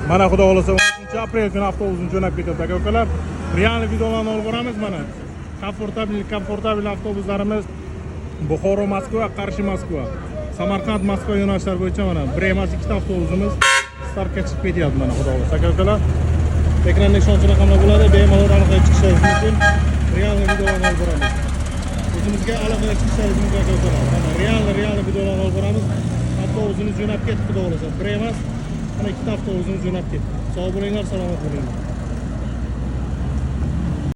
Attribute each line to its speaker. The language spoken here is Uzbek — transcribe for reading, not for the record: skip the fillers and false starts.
Speaker 1: Mana xudo xolasa 13 aprel kuni avtobusni jo'nab ketadi aka ukalar. Real videolarni olib boramiz mana. Komfortabil avtobuslarimiz Buxoro Moskva, Qarshi Moskva, Samarqand Moskva yo'nalishlari bo'yicha mana bir emas ikkita avtobusimiz startga chiqib ketyapti mana xudo xolasa aka ukalar. Ekranda ishonch raqamlar bo'ladi, bemalol aloqaga chiqishingiz mumkin. Real videolarni olib boramiz. O'zimizga aloqaga chiqishingiz mumkin aka ukalar. Mana real videolarni olib boramiz. Avtobusimiz jo'nab ketdi xudo xolasa. Bir emas, mana ikkita avtobusimiz jo'nab ketdi. Sog' bo'linglar, salomat bo'linglar.